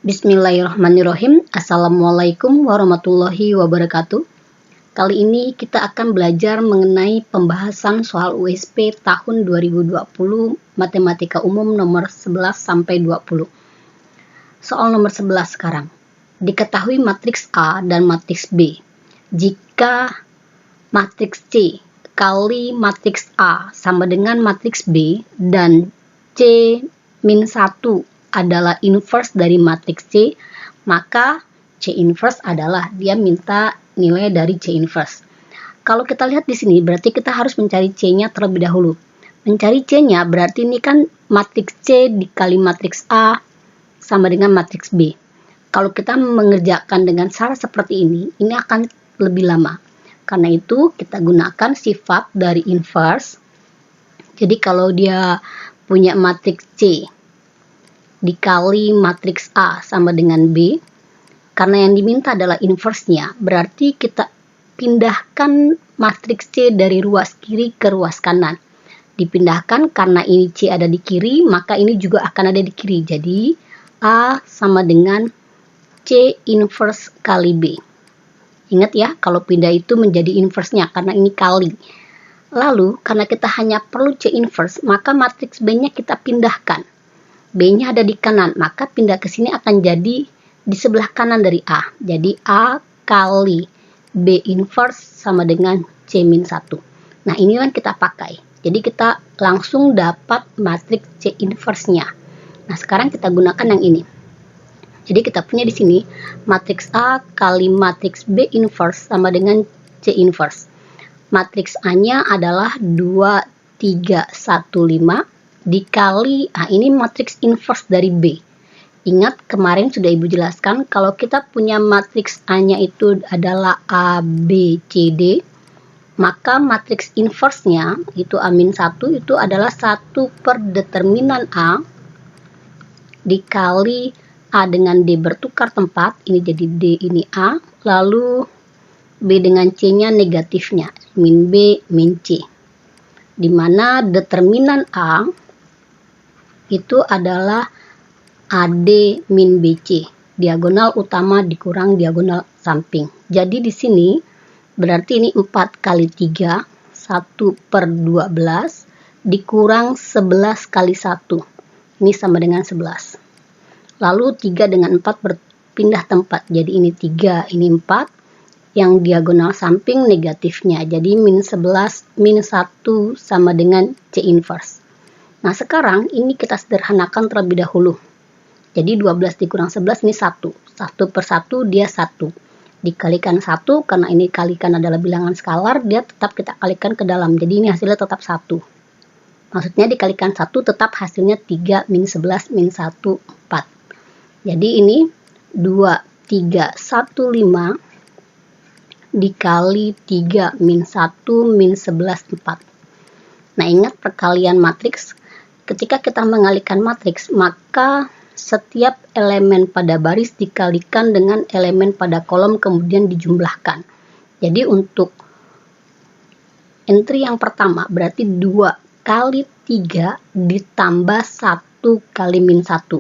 Bismillahirrahmanirrahim. Assalamualaikum warahmatullahi wabarakatuh. Kali ini kita akan belajar mengenai pembahasan soal USP tahun 2020 Matematika Umum nomor 11 sampai 20. Soal nomor 11 sekarang. Diketahui matriks A dan matriks B. Jika matriks C kali matriks A sama dengan matriks B dan C-1 adalah inverse dari matriks C, maka C inverse adalah dia minta nilai dari C inverse. Kalau kita lihat di sini berarti kita harus mencari C-nya terlebih dahulu. Mencari C-nya berarti ini kan matriks C dikali matriks A sama dengan matriks B. Kalau kita mengerjakan dengan cara seperti ini akan lebih lama. Karena itu kita gunakan sifat dari inverse. Jadi kalau dia punya matriks C dikali matriks A sama dengan B, karena yang diminta adalah inverse-nya, berarti kita pindahkan matriks C dari ruas kiri ke ruas kanan. Dipindahkan karena ini C ada di kiri, maka ini juga akan ada di kiri. Jadi A sama dengan C inverse kali B. Ingat ya, kalau pindah itu menjadi inverse-nya karena ini kali. Lalu, karena kita hanya perlu C inverse, maka matriks B-nya kita pindahkan. B-nya ada di kanan, maka pindah ke sini akan jadi di sebelah kanan dari A. Jadi A kali B inverse sama dengan C-1. Nah, ini yang kita pakai. Jadi kita langsung dapat matriks C inverse-nya. Nah, sekarang kita gunakan yang ini. Jadi kita punya di sini matriks A kali matriks B inverse sama dengan C inverse. Matriks A-nya adalah 2, 3, 1, 5. Dikali, ini matriks inverse dari B. Ingat kemarin sudah Ibu jelaskan kalau kita punya matriks A-nya itu adalah A, B, C, D, maka matriks inverse-nya itu A-1 itu adalah 1 per determinan A dikali A dengan D bertukar tempat, ini jadi D ini A, lalu B dengan C-nya negatifnya, min B, min C. Dimana determinan A itu adalah AD min BC, diagonal utama dikurang diagonal samping. Jadi di sini berarti ini 4 kali 3, 1 per 12, dikurang 11 kali 1. Ini sama dengan 11. Lalu 3 dengan 4 berpindah tempat. Jadi ini 3, ini 4. Yang diagonal samping negatifnya. Jadi min 11, min 1 sama dengan C inverse. Nah, sekarang ini kita sederhanakan terlebih dahulu. Jadi 12 dikurang 11 ini 1. 1 per 1 dia 1. Dikalikan 1, karena ini kalikan adalah bilangan skalar, dia tetap kita kalikan ke dalam. Jadi ini hasilnya tetap 1. Maksudnya dikalikan 1 tetap hasilnya 3 min 11 min 1, 4. Jadi ini 2, 3, 1, 5 dikali 3 min 1 min 11, 4. Nah, ingat perkalian matriks. Ketika kita mengalihkan matriks, maka setiap elemen pada baris dikalikan dengan elemen pada kolom kemudian dijumlahkan. Jadi untuk entry yang pertama berarti 2 kali 3 ditambah 1 kali min 1.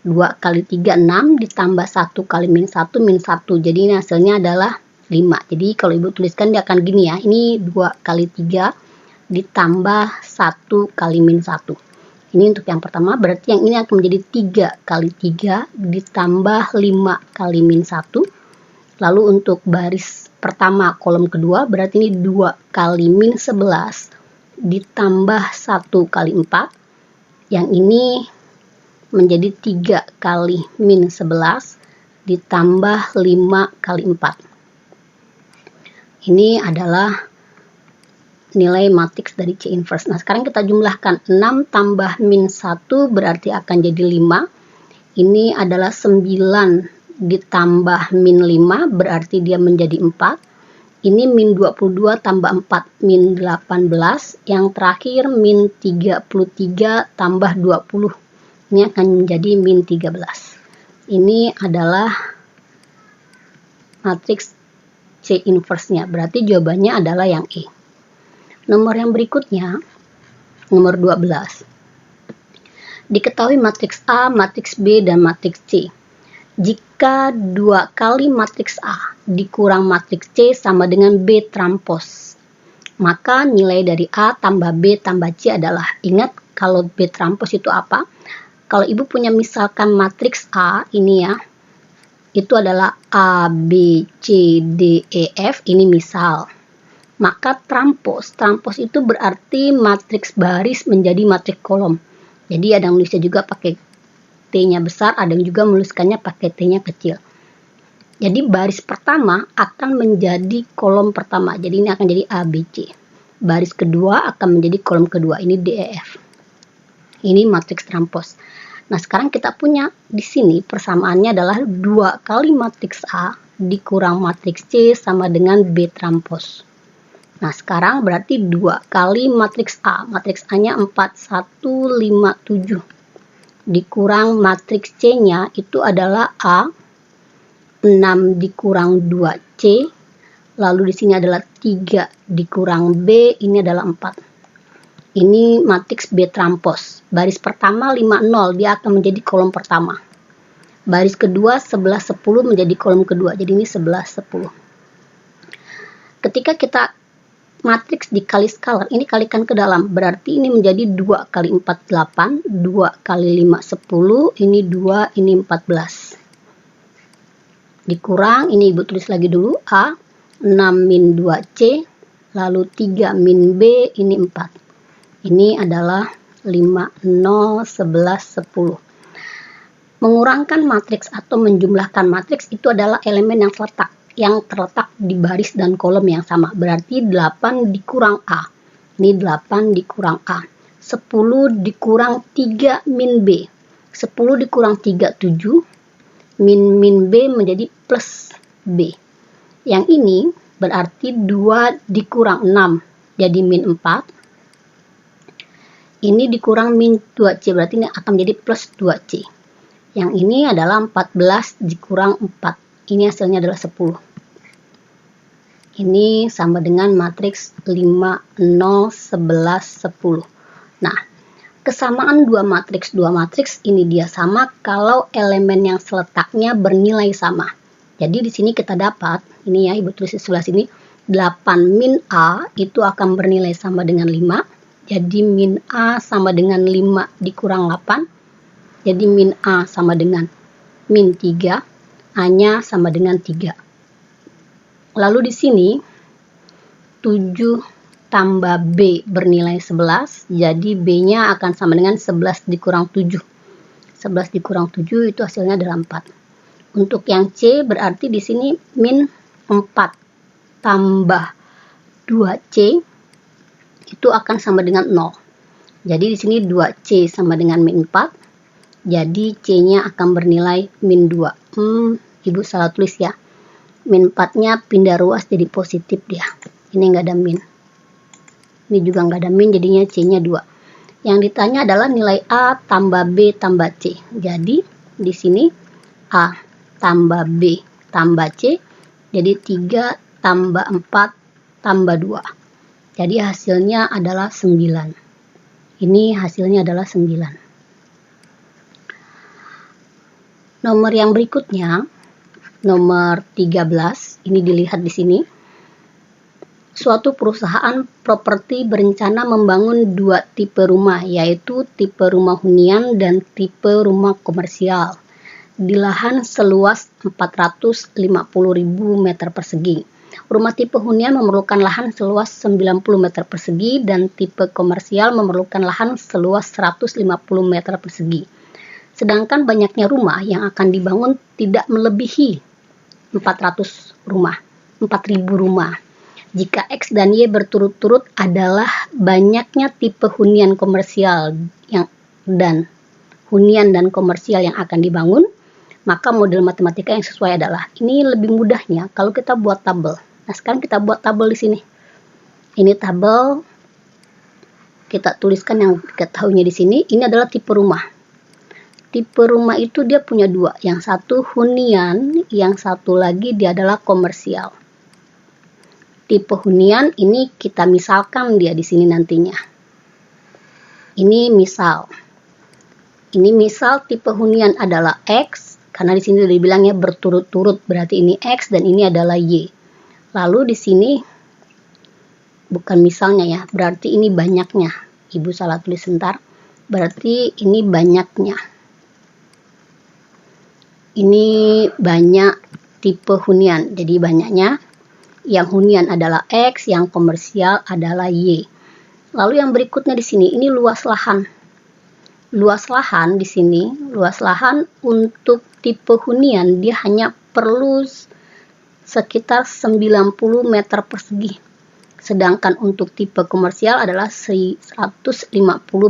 2 kali 3, 6 ditambah 1 kali min 1, min 1. Jadi ini hasilnya adalah 5. Jadi kalau Ibu tuliskan dia akan gini ya. Ini 2 kali 3 ditambah 1 kali min 1. Ini untuk yang pertama, berarti yang ini akan menjadi 3 kali 3 ditambah 5 kali min 1. Lalu untuk baris pertama kolom kedua, berarti ini 2 kali min 11 ditambah 1 kali 4. Yang ini menjadi 3 kali min 11 ditambah 5 kali 4. Ini adalah nilai matriks dari C inverse. Nah, sekarang kita jumlahkan 6 tambah min 1 berarti akan jadi 5. Ini adalah 9 ditambah min 5 berarti dia menjadi 4. Ini min 22 tambah 4 min 18. Yang terakhir min 33 tambah 20. Ini akan menjadi min 13. Ini adalah matriks C inverse-nya. Berarti jawabannya adalah yang E. Nomor yang berikutnya, nomor 12. Diketahui matriks A, matriks B, dan matriks C. Jika 2 kali matriks A dikurang matriks C sama dengan B transpos, maka nilai dari A tambah B tambah C adalah, ingat kalau B transpos itu apa? Kalau ibu punya misalkan matriks A ini ya, itu adalah A, B, C, D, E, F, ini misal. Maka transpos itu berarti matriks baris menjadi matriks kolom. Jadi ada yang nulisnya juga pakai T-nya besar, ada yang juga menuliskannya pakai T-nya kecil. Jadi baris pertama akan menjadi kolom pertama. Jadi ini akan jadi A, B, C. Baris kedua akan menjadi kolom kedua. Ini D, E, F. Ini matriks transpos. Nah, sekarang kita punya di sini persamaannya adalah 2 kali matriks A dikurang matriks C sama dengan B transpos. Nah, sekarang berarti 2 kali matriks A. Matriks A-nya 4, 1, 5, 7. Dikurang matriks C-nya itu adalah A, 6 dikurang 2C, lalu di sini adalah 3 dikurang B, ini adalah 4. Ini matriks B transpos. Baris pertama 5, 0, dia akan menjadi kolom pertama. Baris kedua 11, 10 menjadi kolom kedua, jadi ini 11, 10. Ketika kita matriks dikali skalar, ini kalikan ke dalam, berarti ini menjadi 2 kali 4, 8, 2 kali 5, 10, ini 2, ini 14. Dikurang, ini ibu tulis lagi dulu, A, 6 min 2C, lalu 3 min B, ini 4. Ini adalah 5, 0, 11, 10. Mengurangkan matriks atau menjumlahkan matriks itu adalah elemen yang terletak di baris dan kolom yang sama. Berarti 8 dikurang A. Ini 8 dikurang A. 10 dikurang 3 min B. 10 dikurang 3, 7. Min B menjadi plus B. Yang ini berarti 2 dikurang 6. Jadi min 4. Ini dikurang min 2C. Berarti ini akan menjadi plus 2C. Yang ini adalah 14 dikurang 4. Ini hasilnya adalah 10. Ini sama dengan matriks 5, 0, 11, 10. Nah, kesamaan dua matriks ini dia sama kalau elemen yang seletaknya bernilai sama. Jadi di sini kita dapat, ini ya ibu tulis di sebelah sini, 8 min A itu akan bernilai sama dengan 5. Jadi min A sama dengan 5 dikurang 8. Jadi min A sama dengan min 3. A-nya sama dengan 3. Lalu di sini 7 tambah B bernilai 11, jadi B-nya akan sama dengan 11 dikurang 7. 11 dikurang 7 itu hasilnya adalah 4. Untuk yang C berarti di sini min 4 tambah 2C itu akan sama dengan 0. Jadi di sini 2C sama dengan min 4. Jadi C-nya akan bernilai min 2. Ibu salah tulis ya. Min 4-nya pindah ruas jadi positif dia. Ini nggak ada min. Ini juga nggak ada min, jadinya C-nya 2. Yang ditanya adalah nilai A tambah B tambah C. Jadi di sini A tambah B tambah C. Jadi 3 tambah 4 tambah 2. Jadi hasilnya adalah 9. Ini hasilnya adalah 9. Nomor yang berikutnya, nomor 13, ini dilihat di sini. Suatu perusahaan properti berencana membangun 2 tipe rumah, yaitu tipe rumah hunian dan tipe rumah komersial di lahan seluas 450.000 meter persegi. Rumah tipe hunian memerlukan lahan seluas 90 meter persegi dan tipe komersial memerlukan lahan seluas 150 meter persegi. Sedangkan banyaknya rumah yang akan dibangun tidak melebihi 400 rumah, 4.000 rumah. Jika X dan Y berturut-turut adalah banyaknya tipe hunian komersial dan hunian dan komersial yang akan dibangun, maka model matematika yang sesuai adalah, ini lebih mudahnya kalau kita buat tabel. Nah, sekarang kita buat tabel di sini. Ini tabel, kita tuliskan yang diketahuinya di sini. Ini adalah tipe rumah. Tipe rumah itu dia punya 2. Yang satu hunian, yang satu lagi dia adalah komersial. Tipe hunian ini kita misalkan dia di sini nantinya. Ini misal. Ini misal tipe hunian adalah X Karena di sini udah dibilang ya berturut-turut, berarti ini X dan ini adalah Y. Lalu di sini bukan misalnya ya, berarti ini banyaknya. Ibu salah tulis sebentar. Berarti ini banyaknya. Ini banyak tipe hunian. Jadi banyaknya. Yang hunian adalah X, yang komersial adalah Y. Lalu yang berikutnya di sini, ini luas lahan. Luas lahan di sini, luas lahan untuk tipe hunian dia hanya perlu sekitar 90 meter persegi. Sedangkan untuk tipe komersial adalah 150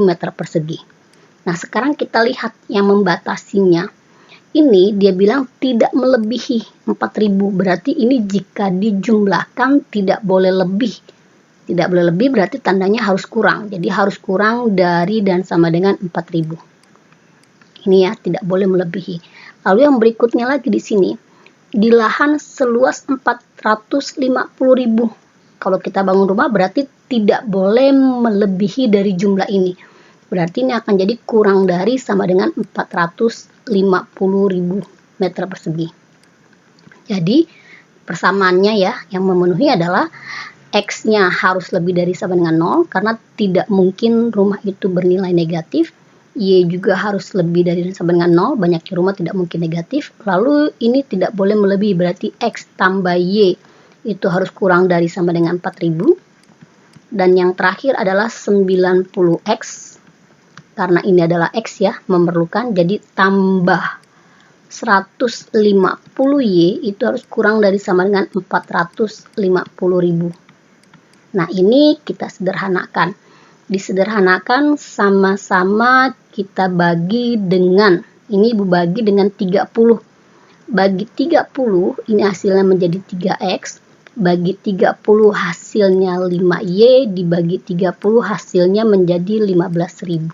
meter persegi. Nah, sekarang kita lihat yang membatasinya. Ini dia bilang tidak melebihi 4.000. Berarti ini jika dijumlahkan tidak boleh lebih. Tidak boleh lebih berarti tandanya harus kurang. Jadi harus kurang dari dan sama dengan 4.000. Ini ya, tidak boleh melebihi. Lalu yang berikutnya lagi di sini, di lahan seluas 450.000. Kalau kita bangun rumah berarti tidak boleh melebihi dari jumlah ini. Berarti ini akan jadi kurang dari sama dengan 450.000 meter persegi. Jadi persamaannya ya, yang memenuhi adalah X-nya harus lebih dari sama dengan 0 karena tidak mungkin rumah itu bernilai negatif. Y juga harus lebih dari dan sama dengan 0, banyaknya rumah tidak mungkin negatif. Lalu ini tidak boleh melebihi, berarti X tambah Y itu harus kurang dari sama dengan 4.000. Dan yang terakhir adalah 90X, karena ini adalah X ya, memerlukan, jadi tambah 150Y itu harus kurang dari sama dengan 450.000. Nah, ini kita sederhanakan. Disederhanakan sama-sama kita bagi dengan, ini Ibu bagi dengan 30. Bagi 30, ini hasilnya menjadi 3X. Bagi 30 hasilnya 5Y, dibagi 30 hasilnya menjadi 15.000.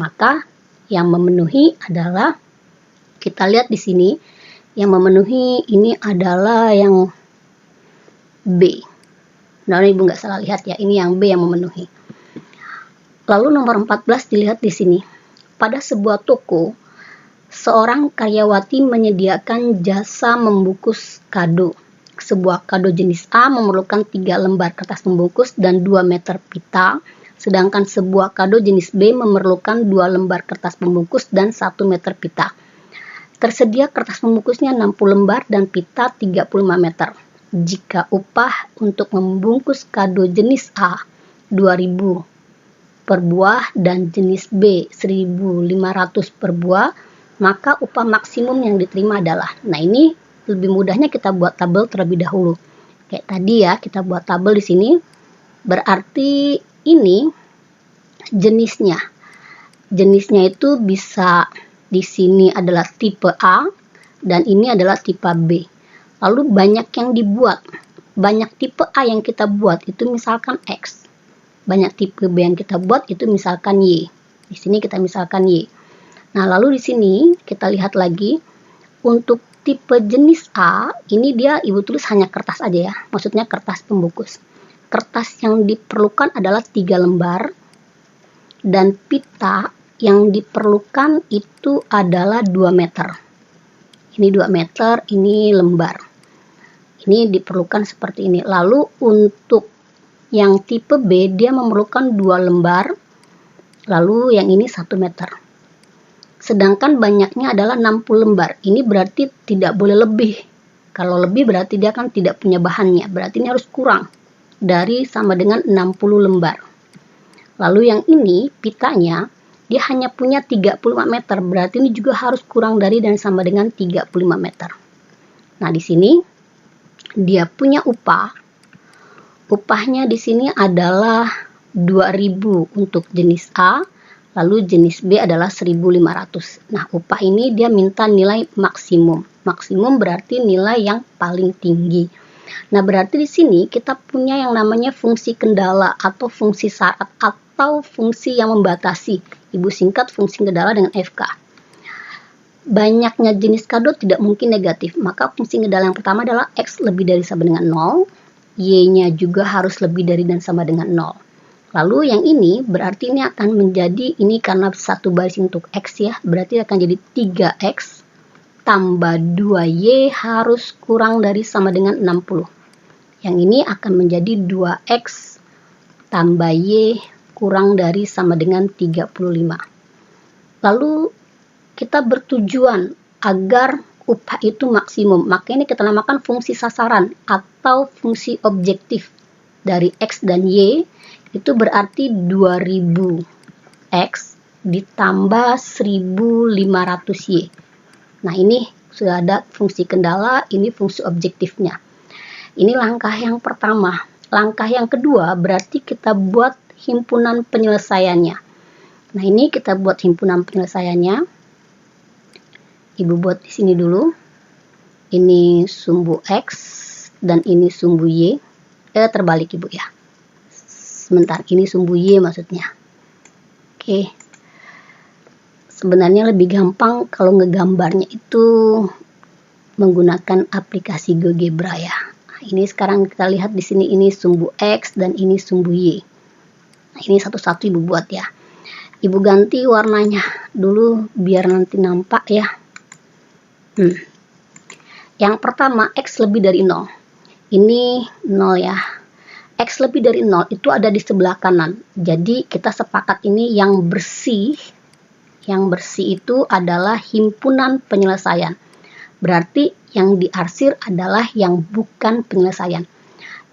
Maka yang memenuhi adalah, kita lihat di sini, yang memenuhi ini adalah yang B. Nah, Ibu nggak salah lihat ya, ini yang B yang memenuhi. Lalu nomor 14 dilihat di sini. Pada sebuah toko, seorang karyawati menyediakan jasa membungkus kado. Sebuah kado jenis A memerlukan 3 lembar kertas pembungkus dan 2 meter pita, sedangkan sebuah kado jenis B memerlukan 2 lembar kertas pembungkus dan 1 meter pita. Tersedia kertas pembungkusnya 60 lembar dan pita 35 meter. Jika upah untuk membungkus kado jenis A 2.000 per buah dan jenis B 1.500 per buah, maka upah maksimum yang diterima adalah. Nah, ini lebih mudahnya kita buat tabel terlebih dahulu. Kayak tadi ya, kita buat tabel di sini. Berarti ini jenisnya. Jenisnya itu bisa di sini adalah tipe A dan ini adalah tipe B. Lalu banyak yang dibuat. Banyak tipe A yang kita buat itu misalkan X. Banyak tipe B yang kita buat itu misalkan Y. Di sini kita misalkan Y. Nah, lalu di sini kita lihat lagi untuk tipe jenis A, ini dia Ibu tulis hanya kertas aja ya. Maksudnya kertas pembungkus. Kertas yang diperlukan adalah 3 lembar dan pita yang diperlukan itu adalah 2 meter. Ini 2 meter, ini lembar. Ini diperlukan seperti ini. Lalu untuk yang tipe B, dia memerlukan 2 lembar. Lalu yang ini 1 meter. Sedangkan banyaknya adalah 60 lembar. Ini berarti tidak boleh lebih. Kalau lebih berarti dia kan tidak punya bahannya. Berarti ini harus kurang dari sama dengan 60 lembar. Lalu yang ini, pitanya, dia hanya punya 35 meter. Berarti ini juga harus kurang dari dan sama dengan 35 meter. Nah, di sini dia punya upah. Upahnya di sini adalah 2.000 untuk jenis A, lalu jenis B adalah 1.500. Nah, upah ini dia minta nilai maksimum. Maksimum berarti nilai yang paling tinggi. Nah, berarti di sini kita punya yang namanya fungsi kendala atau fungsi syarat atau fungsi yang membatasi. Ibu singkat fungsi kendala dengan FK. Banyaknya jenis kado tidak mungkin negatif, maka fungsi kendala yang pertama adalah X lebih dari sama dengan 0, Y-nya juga harus lebih dari dan sama dengan 0. Lalu yang ini berarti ini akan menjadi, ini karena satu baris untuk X ya, berarti akan jadi 3X tambah 2Y harus kurang dari sama dengan 60. Yang ini akan menjadi 2X tambah Y kurang dari sama dengan 35. Lalu kita bertujuan agar upah itu maksimum, maka ini kita namakan fungsi sasaran atau fungsi objektif dari X dan Y. Itu berarti 2000X ditambah 1500Y. Nah, ini sudah ada fungsi kendala, ini fungsi objektifnya. Ini langkah yang pertama. Langkah yang kedua berarti kita buat himpunan penyelesaiannya. Nah, ini kita buat himpunan penyelesaiannya. Ibu buat di sini dulu. Ini sumbu X dan ini sumbu Y. Terbalik Ibu ya. Sebentar, ini sumbu Y maksudnya. Oke. Sebenarnya lebih gampang kalau ngegambarnya itu menggunakan aplikasi GeoGebra ya. Nah, ini sekarang kita lihat di sini, ini sumbu X dan ini sumbu Y. Nah, ini satu-satu Ibu buat ya. Ibu ganti warnanya dulu biar nanti nampak ya. Yang pertama, X lebih dari 0. Ini 0 ya. X lebih dari 0 itu ada di sebelah kanan. Jadi kita sepakat ini yang bersih. Yang bersih itu adalah himpunan penyelesaian. Berarti yang diarsir adalah yang bukan penyelesaian.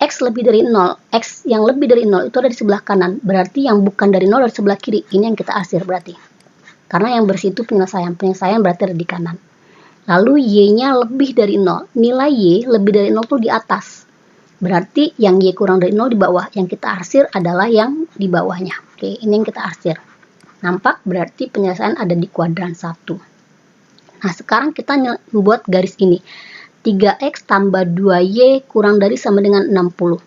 X lebih dari 0. X yang lebih dari 0 itu ada di sebelah kanan. Berarti yang bukan dari 0 ada di sebelah kiri. Ini yang kita arsir berarti. Karena yang bersih itu penyelesaian. Penyelesaian berarti ada di kanan. Lalu Y-nya lebih dari 0. Nilai Y lebih dari 0 itu di atas. Berarti yang Y kurang dari 0 di bawah. Yang kita arsir adalah yang di bawahnya. Oke, ini yang kita arsir. Nampak? Berarti penyelesaian ada di kuadran 1. Nah, sekarang kita membuat garis ini. 3X tambah 2Y kurang dari sama dengan 60.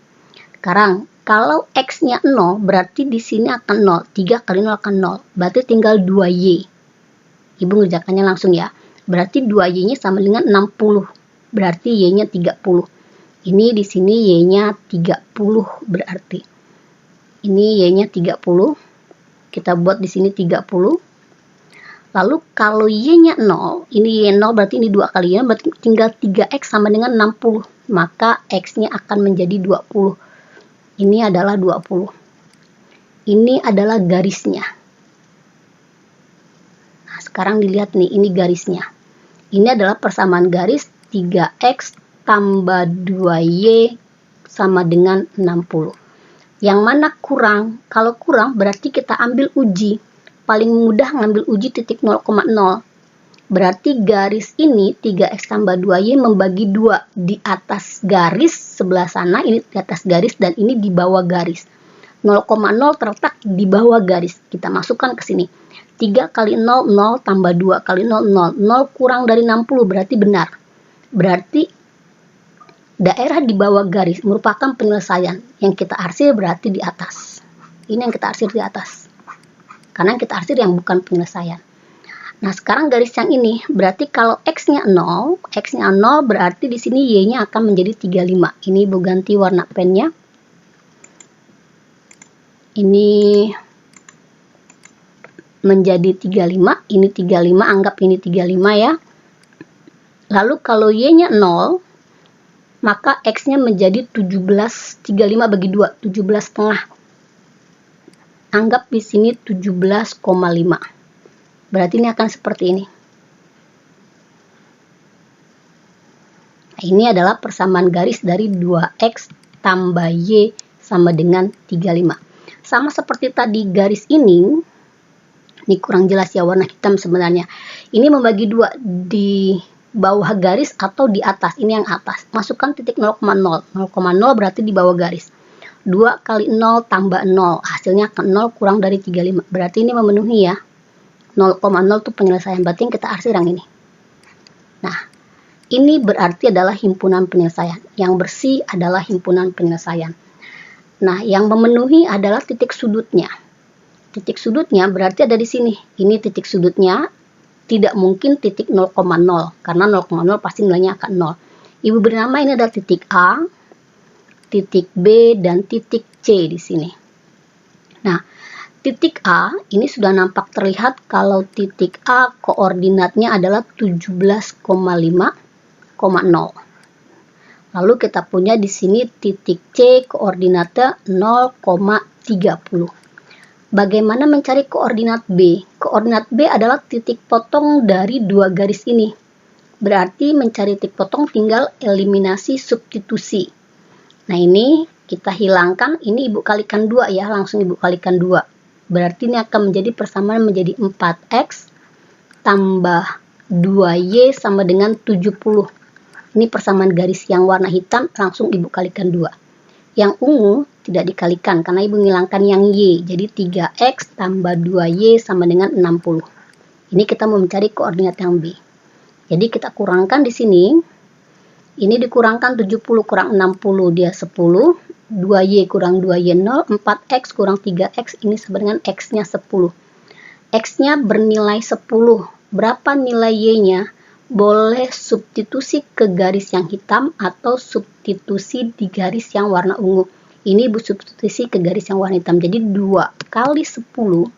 Sekarang, kalau X-nya 0, berarti di sini akan 0. 3 kali 0 akan 0. Berarti tinggal 2Y. Ibu ngerjakannya langsung ya. Berarti 2Y-nya sama dengan 60. Berarti Y-nya 30. Ini di sini Y-nya 30 berarti. Ini Y-nya 30. Kita buat di sini 30. Lalu kalau Y-nya 0, ini Y0 berarti ini 2 kali ya, berarti tinggal 3X sama dengan 60. Maka X-nya akan menjadi 20. Ini adalah 20. Ini adalah garisnya. Nah, sekarang dilihat nih, ini garisnya. Ini adalah persamaan garis 3X tambah 2Y sama dengan 60. Yang mana kurang? Kalau kurang berarti kita ambil uji. Paling mudah ngambil uji titik 0,0. Berarti garis ini 3X tambah 2Y membagi 2. Di atas garis sebelah sana, ini di atas garis dan ini di bawah garis. 0,0 terletak di bawah garis. Kita masukkan ke sini. 3 kali 0, 0 tambah 2 kali 0, 0. 0 kurang dari 60 berarti benar. Berarti daerah di bawah garis merupakan penyelesaian. Yang kita arsir berarti di atas. Ini yang kita arsir di atas. Karena yang kita arsir yang bukan penyelesaian. Nah, sekarang garis yang ini berarti kalau X-nya 0, X-nya 0 berarti di sini Y-nya akan menjadi 35. Ini Ibu ganti warna pennya. Ini menjadi 35, ini 35, anggap ini 35 ya. Lalu kalau Y-nya 0, maka X-nya menjadi 17, 35 bagi 2, 17,5. Anggap di sini 17,5. Berarti ini akan seperti ini. Nah, ini adalah persamaan garis dari 2X tambah Y sama dengan 35. Sama seperti tadi garis ini kurang jelas ya warna hitam sebenarnya. Ini membagi 2 di bawah garis atau di atas. Ini yang atas. Masukkan titik 0,0. 0,0 berarti di bawah garis. 2 kali 0 tambah 0. Hasilnya akan 0 kurang dari 35. Berarti ini memenuhi ya. 0,0 itu penyelesaian. Berarti yang kita arsir yang ini. Nah, ini berarti adalah himpunan penyelesaian. Yang bersih adalah himpunan penyelesaian. Nah, yang memenuhi adalah titik sudutnya. Titik sudutnya berarti ada di sini. Ini titik sudutnya. Tidak mungkin titik 0,0. Karena 0,0 pasti nilainya akan 0. Ibu beri nama ini adalah titik A, titik B, dan titik C di sini. Nah, titik A ini sudah nampak terlihat kalau titik A koordinatnya adalah 17,5,0. Lalu kita punya di sini titik C koordinatnya 0,30. Bagaimana mencari koordinat B? Koordinat B adalah titik potong dari dua garis ini. Berarti mencari titik potong tinggal eliminasi substitusi. Nah, ini kita hilangkan, ini Ibu kalikan 2 ya, langsung Ibu kalikan 2. Berarti ini akan menjadi persamaan menjadi 4X tambah 2Y sama dengan 70. Ini persamaan garis yang warna hitam, langsung Ibu kalikan 2. Yang ungu tidak dikalikan karena Ibu menghilangkan yang Y. Jadi 3X tambah 2Y sama dengan 60. Ini kita mau mencari koordinat yang B. Jadi kita kurangkan di sini. Ini dikurangkan 70 kurang 60 dia 10. 2Y kurang 2Y 0. 4X kurang 3X ini sama dengan X-nya 10. X-nya bernilai 10. Berapa nilai Y-nya? Boleh substitusi ke garis yang hitam atau substitusi di garis yang warna ungu. Ini Ibu substitusi ke garis yang warna hitam. Jadi 2 kali 10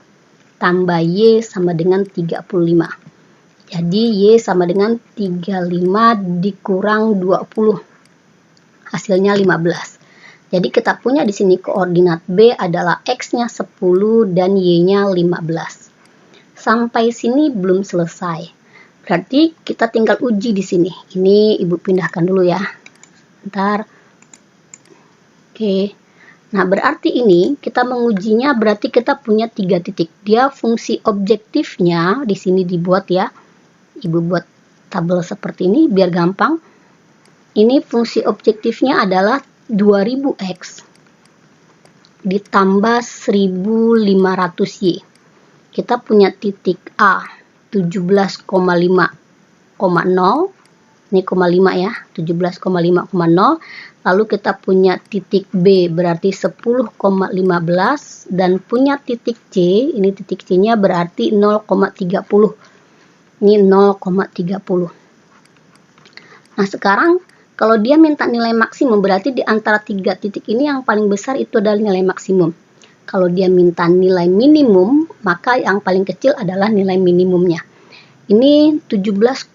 tambah Y sama dengan 35. Jadi Y sama dengan 35 dikurang 20. Hasilnya 15. Jadi kita punya di sini koordinat B adalah X-nya 10 dan Y-nya 15. Sampai sini belum selesai. Berarti kita tinggal uji di sini. Ini Ibu pindahkan dulu ya. Bentar. Oke. Nah, berarti ini kita mengujinya berarti kita punya 3 titik. Dia fungsi objektifnya di sini dibuat ya. Ibu buat tabel seperti ini biar gampang. Ini fungsi objektifnya adalah 2000X ditambah 1500Y. Kita punya titik A 17,5,0. Ini 0,5 ya, 17,5,0. Lalu kita punya titik B berarti 10,15 dan punya titik C, ini titik C-nya berarti 0,30. Ini 0,30. Nah, sekarang kalau dia minta nilai maksimum berarti di antara 3 titik ini yang paling besar itu adalah nilai maksimum. Kalau dia minta nilai minimum, maka yang paling kecil adalah nilai minimumnya. Ini 17,5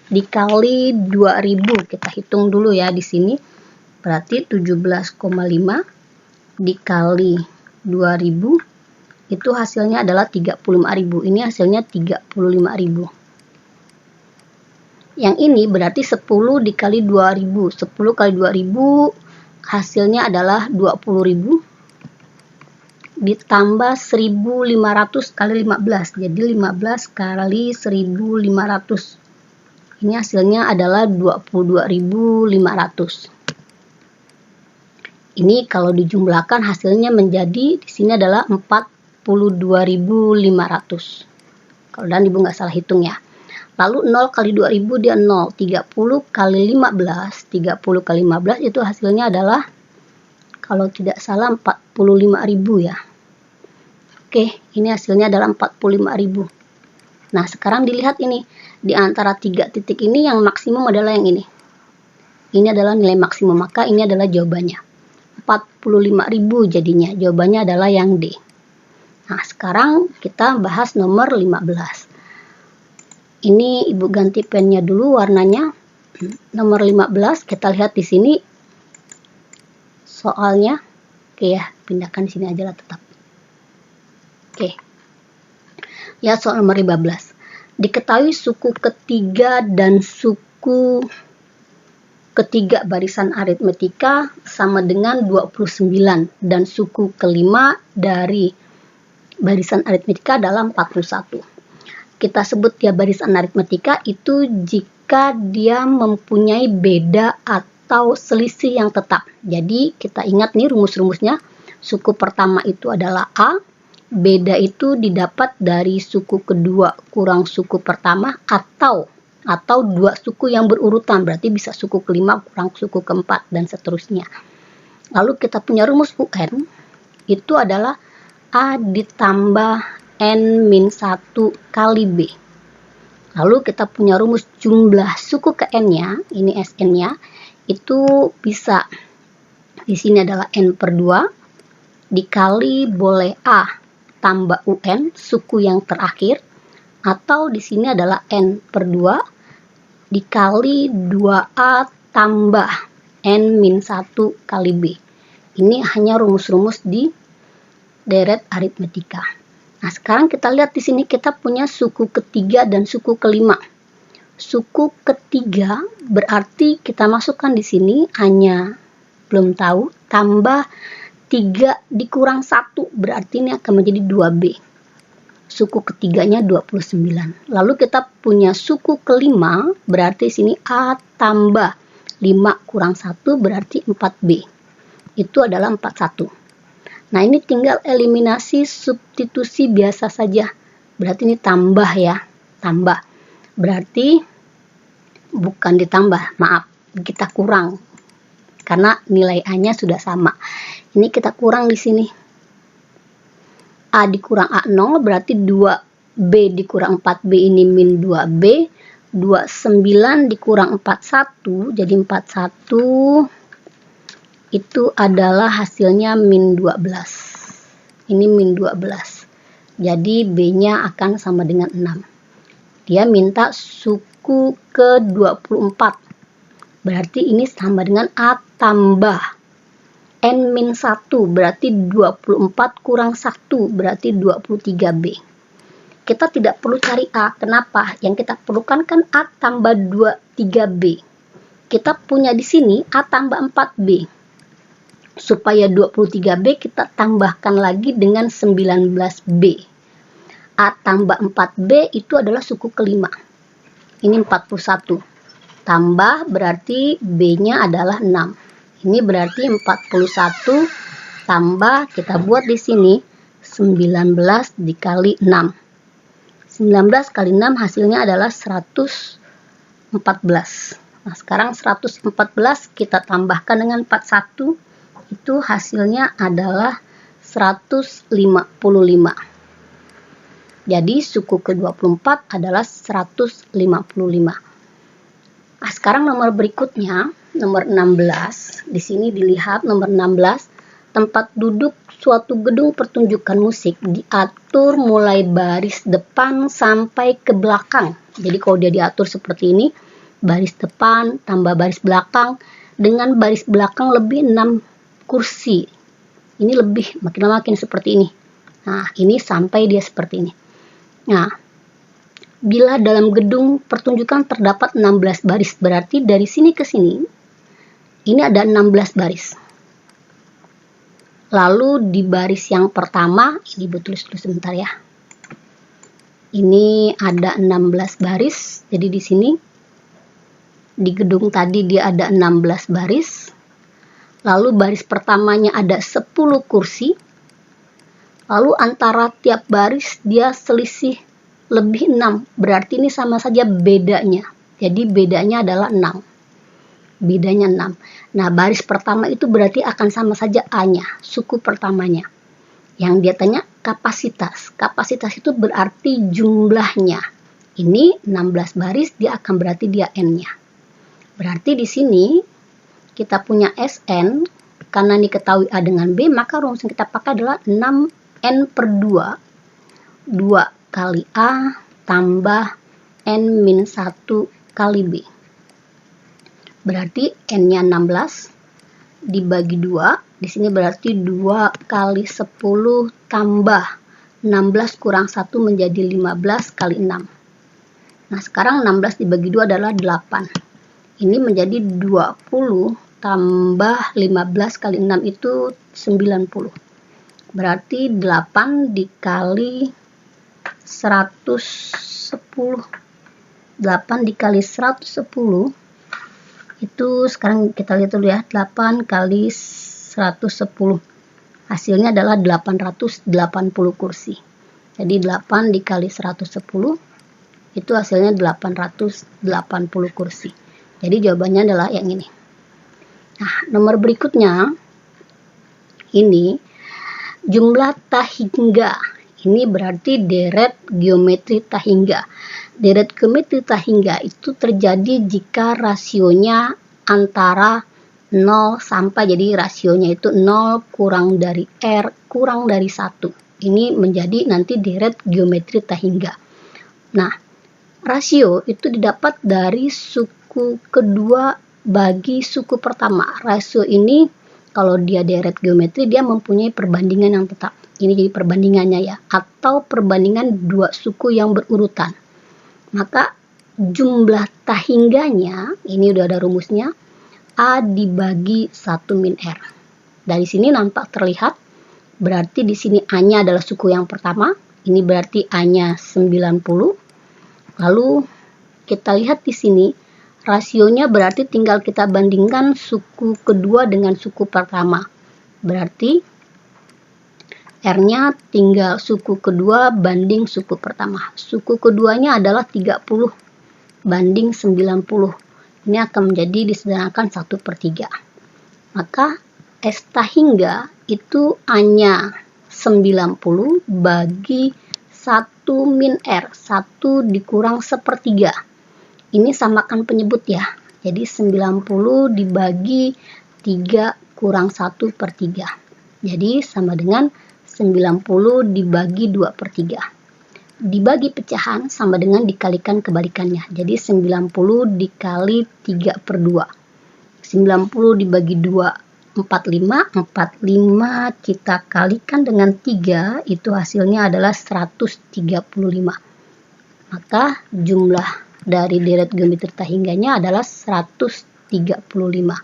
dikali 2000. Kita hitung dulu ya di sini. Berarti 17,5 dikali 2000 itu hasilnya adalah 35.000. Ini hasilnya 35.000. Yang ini berarti 10 dikali 2000. 10 kali 2000 hasilnya adalah 20.000. Ditambah 1500 kali 15. Jadi 15 kali 1500. Ini hasilnya adalah 22.500. Ini kalau dijumlahkan hasilnya menjadi di sini adalah 42.500. Kalau dan Ibu nggak salah hitung ya. Lalu 0 kali 2000 dia 0. 30 kali 15. 30 kali 15 itu hasilnya adalah kalau tidak salah 45.000 ya. Oke, ini hasilnya adalah 45.000. Nah, sekarang dilihat ini. Di antara 3 titik ini yang maksimum adalah yang ini. Ini adalah nilai maksimum, maka ini adalah jawabannya. 45.000 jadinya. Jawabannya adalah yang D. Nah, sekarang kita bahas nomor 15. Ini Ibu ganti pennya dulu warnanya. Nomor 15 kita lihat di sini soalnya. Oke ya, pindahkan di sini aja lah tetap. Oke. Ya, soal nomor 15. Diketahui suku ketiga dan suku ketiga barisan aritmetika sama dengan 29 dan suku kelima dari barisan aritmetika adalah 41. Kita sebut ya barisan aritmetika itu jika dia mempunyai beda atau selisih yang tetap. Jadi kita ingat nih rumus-rumusnya. Suku pertama itu adalah A. Beda itu didapat dari suku kedua kurang suku pertama atau 2 suku yang berurutan. Berarti bisa suku kelima kurang suku keempat dan seterusnya. Lalu kita punya rumus UN. Itu adalah A ditambah N-1 kali B. Lalu kita punya rumus jumlah suku ke N-nya. Ini SN-nya. Itu bisa. Di sini adalah N/2 dikali boleh A tambah UN, suku yang terakhir, atau di sini adalah N per 2 dikali 2A tambah N-1 kali B. Ini hanya rumus-rumus di deret aritmetika. Nah, sekarang kita lihat di sini kita punya suku ketiga dan suku kelima. Suku ketiga berarti kita masukkan di sini hanya belum tahu tambah 3 dikurang 1 berarti ini akan menjadi 2B. Suku ketiganya 29. Lalu kita punya suku kelima berarti sini A tambah 5 kurang 1 berarti 4B. Itu adalah 41. Nah, ini tinggal eliminasi substitusi biasa saja. Berarti ini tambah ya, tambah. Berarti bukan ditambah, maaf, kita kurang. Karena nilai A-nya sudah sama. Ini kita kurang di sini. A dikurang A0 berarti 2B dikurang 4B ini min 2B. 29 dikurang 41 jadi 41 itu adalah hasilnya min 12. Ini min 12. Jadi B-nya akan sama dengan 6. Dia minta suku ke-24. Berarti ini sama dengan A tambah N-1 berarti 24 kurang 1 berarti 23B. Kita tidak perlu cari A. Kenapa? Yang kita perlukan kan A tambah 23B. Kita punya di sini A tambah 4B. Supaya 23B kita tambahkan lagi dengan 19B. A tambah 4B itu adalah suku kelima. Ini 41. Tambah berarti B-nya adalah 6. Ini berarti 41 tambah kita buat di sini 19 dikali 6. 19 kali 6 hasilnya adalah 114. Nah, sekarang 114 kita tambahkan dengan 41 itu hasilnya adalah 155. Jadi suku ke-24 adalah 155. Nah, sekarang nomor berikutnya, nomor 16. Di sini dilihat nomor 16, tempat duduk suatu gedung pertunjukan musik diatur mulai baris depan sampai ke belakang. Jadi kalau dia diatur seperti ini, baris depan tambah baris belakang, dengan baris belakang lebih 6 kursi. Ini lebih, makin seperti ini. Nah, ini sampai dia seperti ini. Nah, bila dalam gedung pertunjukan terdapat 16 baris, berarti dari sini ke sini, ini ada 16 baris. Lalu di baris yang pertama, ini tulis dulu sebentar ya. Ini ada 16 baris, jadi di sini, di gedung tadi dia ada 16 baris. Lalu baris pertamanya ada 10 kursi. Lalu antara tiap baris dia selisih lebih 6. Berarti ini sama saja bedanya. Jadi bedanya adalah 6. Bedanya 6. Nah, baris pertama itu berarti akan sama saja A-nya, suku pertamanya. Yang dia tanya kapasitas. Kapasitas itu berarti jumlahnya. Ini 16 baris, dia akan berarti dia N-nya. Berarti di sini kita punya SN, karena diketahui A dengan B, maka rumus yang kita pakai adalah 6N per 2. 2 kali A tambah N-1 kali B. Berarti N-nya 16 dibagi 2. Di sini berarti 2 kali 10 tambah 16 kurang 1 menjadi 15 kali 6. Nah, sekarang 16 dibagi 2 adalah 8. Ini menjadi 20 tambah 15 kali 6 itu 90. Berarti 8 dikali 110. 8 dikali 110 itu sekarang kita lihat dulu ya. 8 kali 110. Hasilnya adalah 880 kursi. Jadi 8 dikali 110 itu hasilnya 880 kursi. Jadi jawabannya adalah yang ini. Nah, nomor berikutnya ini jumlah tahingga. Ini berarti deret geometri tahingga. Deret geometri tahingga itu terjadi jika rasionya antara 0 sampai jadi rasionya itu 0 kurang dari R kurang dari 1. Ini menjadi nanti deret geometri tahingga. Nah, rasio itu didapat dari suku kedua bagi suku pertama. Rasio ini kalau dia deret geometri dia mempunyai perbandingan yang tetap. Ini jadi perbandingannya ya, atau perbandingan dua suku yang berurutan. Maka jumlah tahingganya, ini udah ada rumusnya, A dibagi 1 min R. Dari sini nampak terlihat, berarti di sini A-nya adalah suku yang pertama, ini berarti A-nya 90. Lalu kita lihat di sini, rasionya berarti tinggal kita bandingkan suku kedua dengan suku pertama. Berarti R-nya tinggal suku kedua banding suku pertama. Suku keduanya adalah 30 banding 90. Ini akan menjadi disederhanakan 1/3. Maka S tahingga itu A-nya 90 bagi 1 min R. 1 dikurang 1/3. Ini samakan penyebut ya. Jadi 90 dibagi 3 kurang 1/3. Jadi sama dengan 90 dibagi 2/3. Dibagi pecahan sama dengan dikalikan kebalikannya. Jadi 90 dikali 3/2. 90 dibagi 2, 45. 45 kita kalikan dengan 3, itu hasilnya adalah 135. Maka jumlah dari deret geometri tahingganya adalah 135.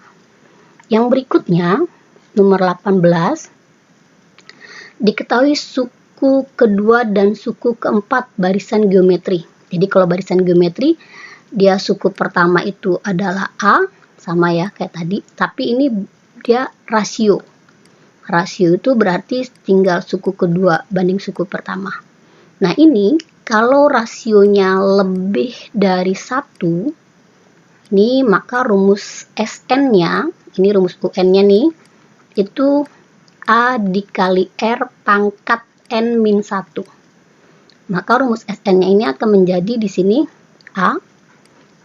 Yang berikutnya, nomor 18, diketahui suku kedua dan suku keempat barisan geometri. Jadi kalau barisan geometri, dia suku pertama itu adalah A, sama ya kayak tadi, tapi ini dia rasio. Rasio itu berarti tinggal suku kedua banding suku pertama. Nah ini, kalau rasionya lebih dari 1, ini maka rumus SN-nya, ini rumus UN-nya nih, itu A dikali R pangkat N-1. Maka rumus SN-nya ini akan menjadi di sini A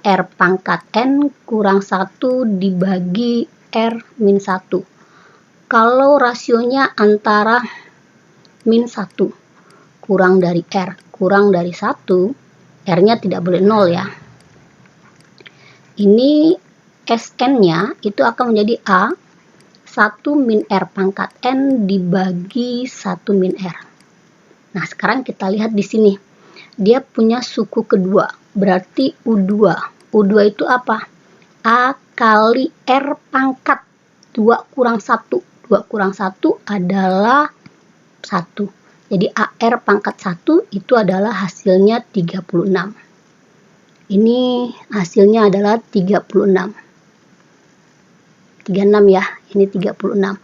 R pangkat N kurang 1 dibagi R-1. Kalau rasionya antara min 1 kurang dari R kurang dari 1, R-nya tidak boleh 0 ya. Ini SN-nya itu akan menjadi A 1 min R pangkat N dibagi 1 min R. Nah, sekarang kita lihat di sini. Dia punya suku kedua, berarti U2. U2 itu apa? A kali R pangkat 2 kurang 1. 2 kurang 1 adalah 1. Jadi AR pangkat 1 itu adalah hasilnya 36. Ini hasilnya adalah 36. 36 ya, ini 36.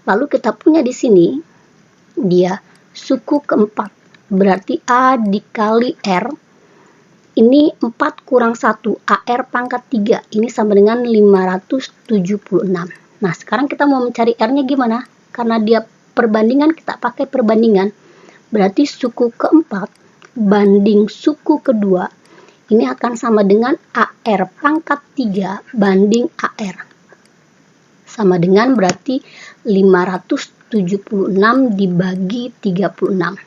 Lalu kita punya di sini, dia suku keempat, berarti A dikali R, ini 4 kurang 1, AR pangkat 3, ini sama dengan 576. Nah, sekarang kita mau mencari R-nya gimana? Karena dia perbandingan, kita pakai perbandingan, berarti suku keempat banding suku kedua, ini akan sama dengan AR pangkat 3 banding AR. Sama dengan berarti 576 dibagi 36.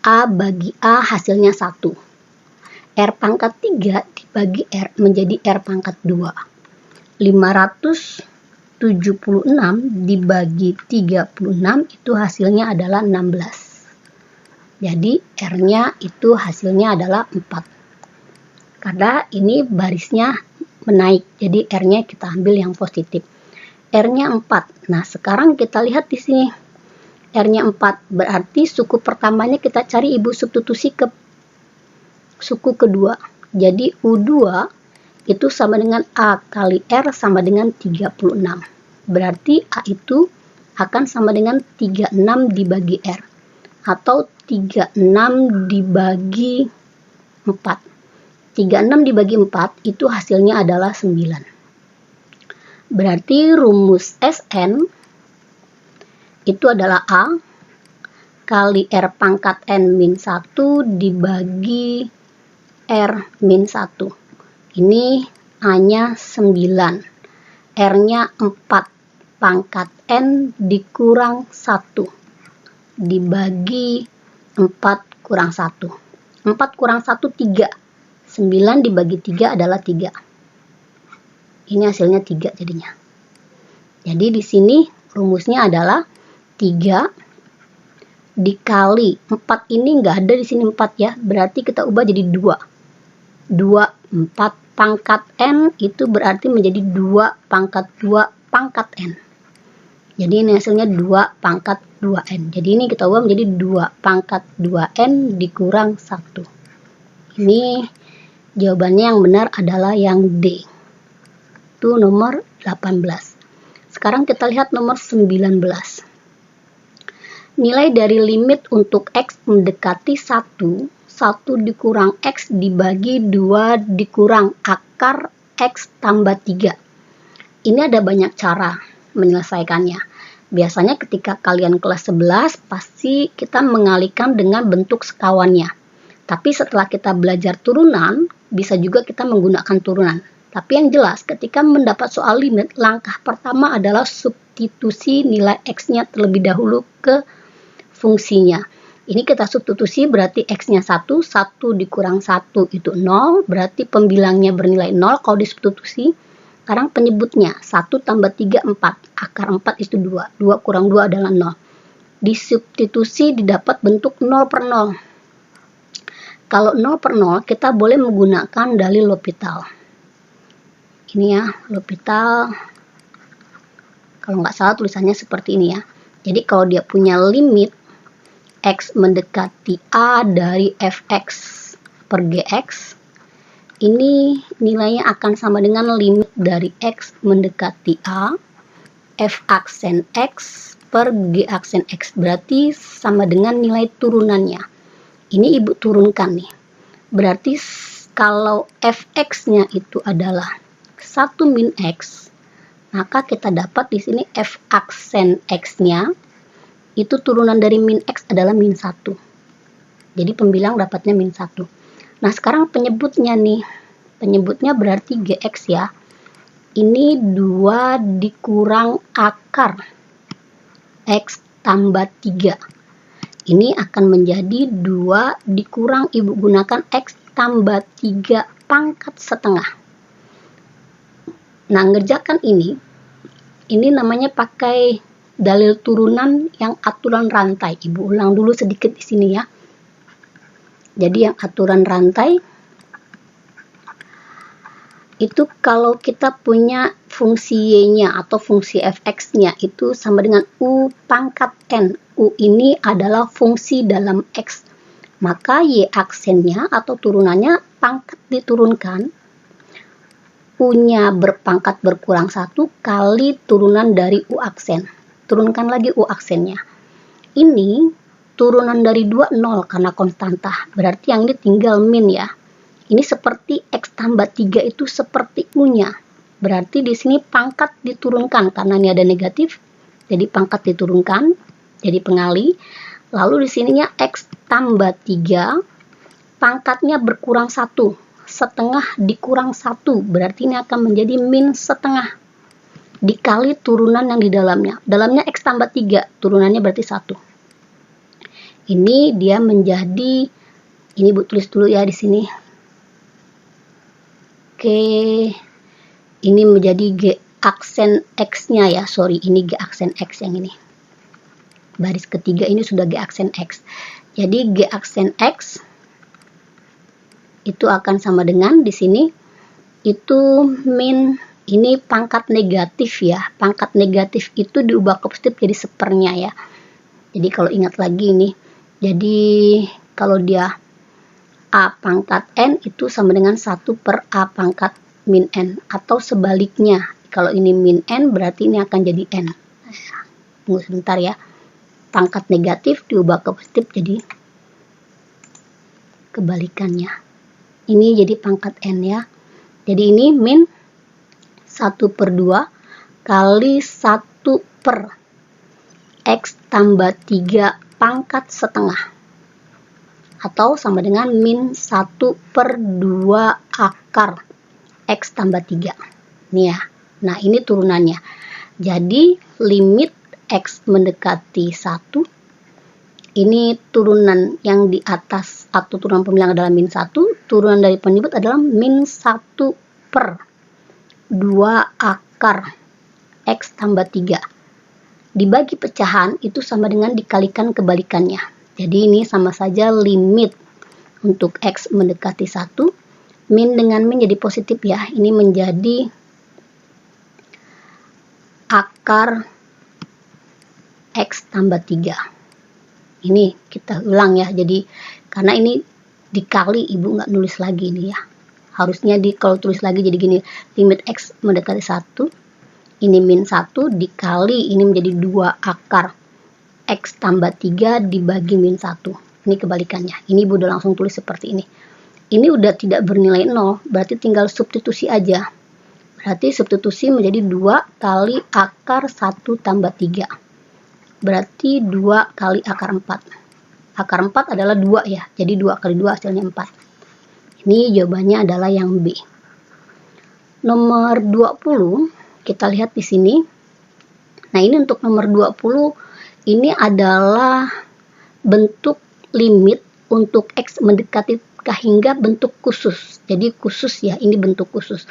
A bagi A hasilnya 1. R pangkat 3 dibagi R menjadi R pangkat 2. 576 dibagi 36 itu hasilnya adalah 16. Jadi R-nya itu hasilnya adalah 4. Karena ini barisnya menaik, jadi R-nya kita ambil yang positif. R-nya 4. Nah, sekarang kita lihat di sini. R-nya 4. Berarti suku pertamanya kita cari ibu substitusi ke suku kedua. Jadi U2 itu sama dengan A kali R sama dengan 36. Berarti A itu akan sama dengan 36 dibagi R. Atau 36 dibagi 4. 36 dibagi 4 itu hasilnya adalah 9. Berarti rumus SN itu adalah A kali R pangkat N-1 dibagi R-1. Ini A-nya 9. R-nya 4 pangkat N dikurang 1 dibagi 4 kurang 1. 4 kurang 1, 3. 9 dibagi 3 adalah 3. Ini hasilnya 3 jadinya. Jadi di sini rumusnya adalah 3 dikali 4, ini nggak ada di sini 4 ya. Berarti kita ubah jadi 2. 4 pangkat N itu berarti menjadi 2 pangkat 2 pangkat N. Jadi ini hasilnya 2 pangkat 2N. Jadi ini kita ubah menjadi 2 pangkat 2N dikurang 1. Ini jawabannya yang benar adalah yang D. Itu nomor 18. Sekarang kita lihat nomor 19. Nilai dari limit untuk X mendekati 1 dikurang X dibagi 2 dikurang akar X tambah 3. Ini ada banyak cara menyelesaikannya. Biasanya ketika kalian kelas 11 pasti kita mengalihkan dengan bentuk sekawannya. Tapi setelah kita belajar turunan, bisa juga kita menggunakan turunan. Tapi yang jelas ketika mendapat soal limit, langkah pertama adalah substitusi nilai X-nya terlebih dahulu ke fungsinya. Ini kita substitusi berarti X-nya 1 dikurang 1 itu 0, berarti pembilangnya bernilai 0 kalau disubstitusi. Sekarang penyebutnya 1 tambah 3, 4. Akar 4 itu 2. 2 kurang 2 adalah 0. Disubstitusi didapat bentuk 0 per 0. Kalau 0 per 0, kita boleh menggunakan dalil L'Hopital. Ini ya, L'Hopital. Kalau nggak salah tulisannya seperti ini ya. Jadi kalau dia punya limit X mendekati A dari Fx per Gx, ini nilainya akan sama dengan limit dari X mendekati A, F aksen X per G aksen X. Berarti sama dengan nilai turunannya. Ini ibu turunkan nih. Berarti kalau Fx-nya itu adalah 1 min X, maka kita dapat di sini F aksen X-nya itu turunan dari min X adalah min 1. Jadi pembilang dapatnya min 1. Nah sekarang penyebutnya nih, penyebutnya berarti Gx ya. Ini 2 dikurang akar X tambah 3. Ini akan menjadi 2 dikurang ibu gunakan X tambah 3 pangkat setengah. Nah ngerjakan ini namanya pakai dalil turunan yang aturan rantai. Ibu ulang dulu sedikit di sini ya. Jadi yang aturan rantai itu kalau kita punya fungsi Y-nya atau fungsi Fx-nya itu sama dengan U pangkat N. U ini adalah fungsi dalam X. Maka Y aksennya atau turunannya pangkat diturunkan. U-nya berpangkat berkurang 1 kali turunan dari U aksen. Turunkan lagi U aksennya. Ini turunan dari 2, 0 karena konstanta. Berarti yang ini tinggal min ya. Ini seperti X tambah 3 itu seperti U-nya. Berarti di sini pangkat diturunkan karena ini ada negatif. Jadi pangkat diturunkan. Jadi pengali. Lalu di sininya X tambah 3. Pangkatnya berkurang 1. Setengah dikurang 1. Berarti ini akan menjadi min setengah. Dikali turunan yang di dalamnya. Dalamnya X tambah 3. Turunannya berarti 1. Ini dia menjadi, ini Bu tulis dulu ya di sini. Oke, ini menjadi G aksen X-nya ya. Sorry, ini G aksen X yang ini. Baris ketiga ini sudah G aksen X. Jadi G aksen X itu akan sama dengan di sini itu min, ini pangkat negatif ya. Pangkat negatif itu diubah ke positif jadi sepernya ya. Jadi kalau ingat lagi nih. Jadi kalau dia A pangkat N itu sama dengan 1 per A pangkat min N. Atau sebaliknya. Kalau ini min N berarti ini akan jadi N. Tunggu sebentar ya. Pangkat negatif diubah ke positif jadi kebalikannya. Ini jadi pangkat N ya. Jadi ini min 1 per 2 kali 1 per X tambah 3 pangkat setengah. Atau sama dengan min 1 per 2 akar X tambah 3. Ini ya. Nah, ini turunannya. Jadi, limit X mendekati 1, ini turunan yang di atas atau turunan pembilang adalah min 1, turunan dari penyebut adalah min 1 per 2 akar X tambah 3. Dibagi pecahan itu sama dengan dikalikan kebalikannya. Jadi ini sama saja limit untuk X mendekati 1. Min dengan min jadi positif ya. Ini menjadi akar X tambah 3. Ini kita ulang ya. Jadi karena ini dikali, ibu nggak nulis lagi ini ya. Harusnya kalau tulis lagi jadi gini. Limit X mendekati 1. Ini min 1 dikali ini menjadi 2 akar X tambah 3 dibagi min 1. Ini kebalikannya. Ini ibu udah langsung tulis seperti ini. Ini udah tidak bernilai 0. Berarti tinggal substitusi aja. Berarti substitusi menjadi 2 kali akar 1 tambah 3. Berarti 2 kali akar 4. Akar 4 adalah 2 ya. Jadi 2 kali 2 hasilnya 4. Ini jawabannya adalah yang B. Nomor 20 kita lihat di sini. Nah, ini untuk nomor 20 ini adalah bentuk limit untuk X mendekati K hingga bentuk khusus. Jadi khusus ya, ini bentuk khusus.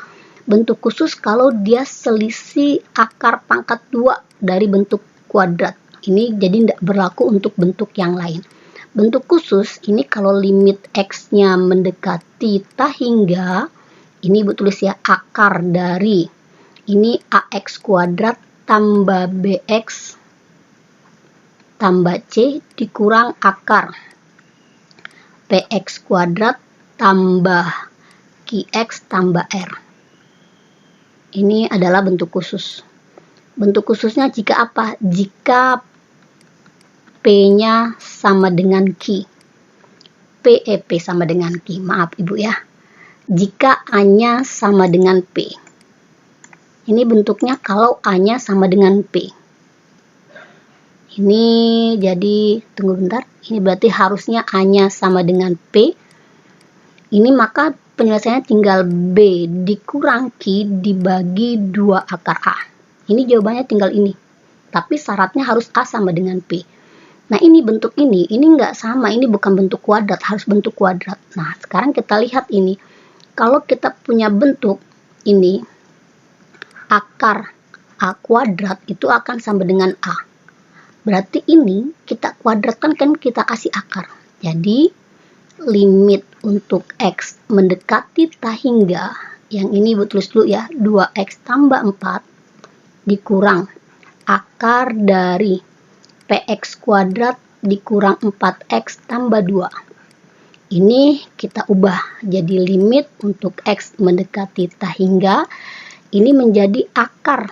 Bentuk khusus kalau dia selisih akar pangkat 2 dari bentuk kuadrat. Ini jadi tidak berlaku untuk bentuk yang lain. Bentuk khusus ini kalau limit X-nya mendekati T hingga, ini ibu tulis ya, akar dari ini AX kuadrat tambah BX tambah C dikurang akar PX kuadrat tambah QX tambah R. Ini adalah bentuk khusus. Bentuk khususnya jika apa? Jika P-nya sama dengan Q. PEP sama dengan Q. Maaf ibu ya. Jika A-nya sama dengan P. Ini bentuknya kalau A-nya sama dengan P. Ini jadi, tunggu bentar. Ini berarti harusnya A-nya sama dengan P. Ini maka penyelesaiannya tinggal B dikurang Q dibagi 2 akar A. Ini jawabannya tinggal ini. Tapi syaratnya harus A sama dengan P. Nah, ini bentuk ini nggak sama. Ini bukan bentuk kuadrat, harus bentuk kuadrat. Nah, sekarang kita lihat ini. Kalau kita punya bentuk ini, akar A kuadrat itu akan sama dengan A. Berarti ini kita kuadratkan, kan kita kasih akar. Jadi, limit untuk X mendekati T hingga, yang ini ibu tulis dulu ya, 2X tambah 4 dikurang akar dari PX kuadrat dikurang 4X tambah 2. Ini kita ubah jadi limit untuk X mendekati T hingga, ini menjadi akar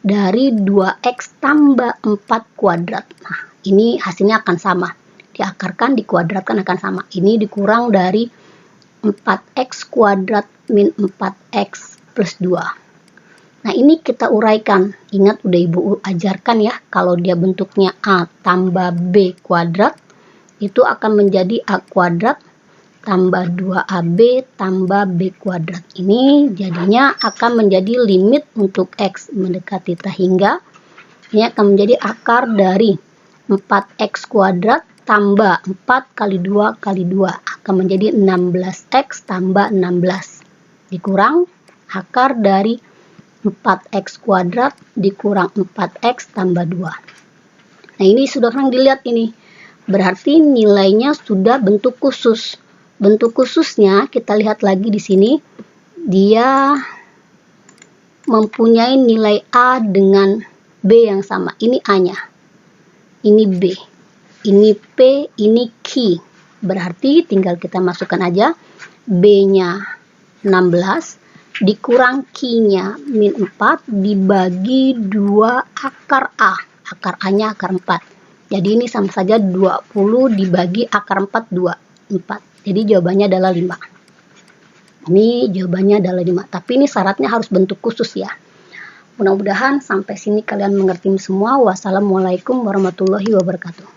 dari 2X tambah 4 kuadrat. Nah, ini hasilnya akan sama. Diakarkan, dikuadratkan akan sama. Ini dikurang dari 4X kuadrat min 4X plus 2. Nah, ini kita uraikan. Ingat udah ibu ajarkan ya, kalau dia bentuknya A tambah B kuadrat, itu akan menjadi A kuadrat tambah 2AB tambah B kuadrat. Ini jadinya akan menjadi limit untuk X mendekati T hingga. Ini akan menjadi akar dari 4X kuadrat tambah 4 kali 2 kali 2. Akan menjadi 16X tambah 16. Dikurang akar dari 4X kuadrat dikurang 4X tambah 2. Nah, ini sudah orang dilihat ini. Berarti nilainya sudah bentuk khusus. Bentuk khususnya kita lihat lagi di sini. Dia mempunyai nilai A dengan B yang sama. Ini A-nya. Ini B. Ini P, ini Q. Berarti tinggal kita masukkan aja. B-nya 16. Dikurang Q-nya min 4 dibagi 2 akar A. Akar A-nya akar 4. Jadi ini sama saja 20 dibagi akar 4, 4. Jadi jawabannya adalah 5. Ini jawabannya adalah 5. Tapi ini syaratnya harus bentuk khusus ya. Mudah-mudahan sampai sini kalian mengerti semua. Wassalamualaikum warahmatullahi wabarakatuh.